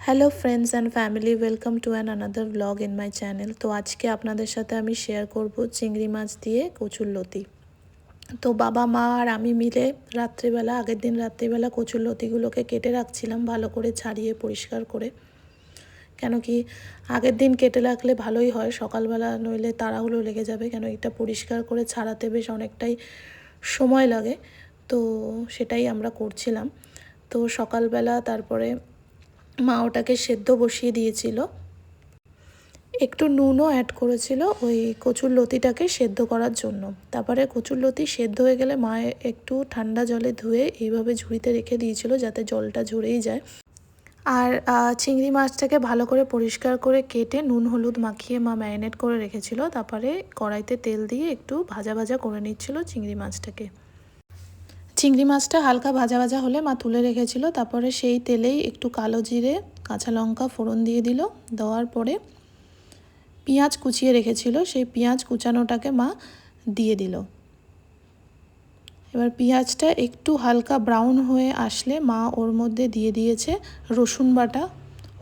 Hello friends and family, welcome to another blog in my channel. তো আজকে আপনাদের সাথে আমি শেয়ার করব চিংড়ি মাছ দিয়ে কচুরলতি। তো বাবা মা আর আমি মিলে আগের দিন রাত্রিবেলা কচুরলতিগুলোকে কেটে রাখছিলাম ভালো করে ছাড়িয়ে পরিষ্কার করে। কেন কি আগের দিন কেটে রাখলে ভালোই হয়, সকালবেলা নইলে তাড়াহুড়ো লেগে যাবে, কেন এটা পরিষ্কার করে ছাড়াতে বেশ অনেকটাই সময় লাগে। তো সেটাই আমরা করছিলাম। তো সকালবেলা তারপরে মা ওটাকে সেদ্ধ বসিয়ে দিয়েছিল, একটু নুনও অ্যাড করেছিল ওই কচুরলতিটাকে সেদ্ধ করার জন্য। তারপরে কচুরলতি সেদ্ধ হয়ে গেলে মা একটু ঠান্ডা জলে ধুয়ে এইভাবে ঝুড়িতে রেখে দিয়েছিল যাতে জলটা ঝরেই যায়। আর চিংড়ি মাছটাকে ভালো করে পরিষ্কার করে কেটে নুন হলুদ মাখিয়ে মা ম্যারিনেট করে রেখেছিল। তারপরে কড়াইতে তেল দিয়ে একটু ভাজা ভাজা করে নিচ্ছিল চিংড়ি মাছটাকে। চিংড়ি মাছটা হালকা ভাজা ভাজা হলে মা তুলে রেখেছিল। তারপরে সেই তেলেই একটু কালো জিরে কাঁচা লঙ্কা ফোড়ন দিয়ে দিল। দেওয়ার পরে পেঁয়াজ কুচিয়ে রেখেছিল, সেই পেঁয়াজ কুচানোটাকে মা দিয়ে দিল। এবার পেঁয়াজটা একটু হালকা ব্রাউন হয়ে আসলে মা ওর মধ্যে দিয়ে দিয়েছে রসুন বাটা,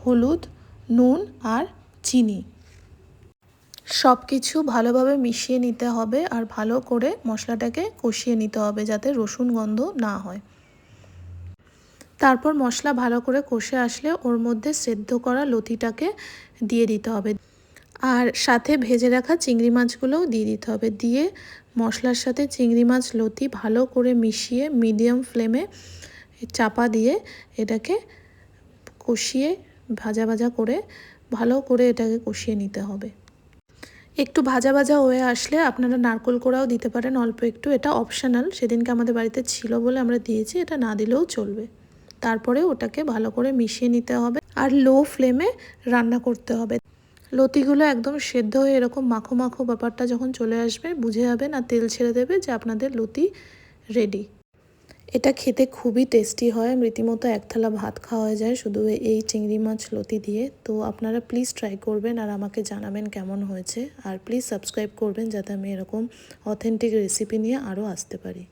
হলুদ, নুন আর চিনি। সব কিছু ভালোভাবে মিশিয়ে নিতে হবে আর ভালো করে মশলাটাকে কষিয়ে নিতে হবে যাতে রসুন গন্ধ না হয়। তারপর মশলা ভালো করে কষে আসলে ওর মধ্যে সেদ্ধ করা লতিটাকে দিয়ে দিতে হবে আর সাথে ভেজে রাখা চিংড়ি মাছগুলোও দিয়ে দিতে হবে। দিয়ে মশলার সাথে চিংড়ি মাছ লতি ভালো করে মিশিয়ে মিডিয়াম ফ্লেমে চাপা দিয়ে এটাকে কষিয়ে ভাজা ভাজা করে ভালো করে এটাকে কষিয়ে নিতে হবে। একটু ভাজা ভাজা হয়ে আসলে আপনারা নারকেল কোড়াও দিতে পারেন অল্প একটু, এটা অপশনাল, সেদিনকে আমাদের বাড়িতে ছিল বলে আমরা দিয়েছি, এটা না দিলেও চলবে। তারপরে ওটাকে ভালো করে মিশিয়ে নিতে হবে আর লো ফ্লেমে রান্না করতে হবে। লতিগুলো একদম সেদ্ধ হয়ে এরকম মাখো মাখো ব্যাপারটা যখন চলে আসবে বুঝে যাবেন আর তেল ছেড়ে দেবে যে আপনাদের লতি রেডি। এটা খেতে খুবই টেস্টি হয়, রীতিমতো এক থালা ভাত খাওয়া যায় শুধু এই চিংড়ি মাছ লতি দিয়ে। তো আপনারা প্লিজ ট্রাই করবেন আর আমাকে জানাবেন কেমন হয়েছে। আর প্লিজ সাবস্ক্রাইব করবেন যাতে আমি এরকম অথেন্টিক রেসিপি নিয়ে আরও আসতে পারি।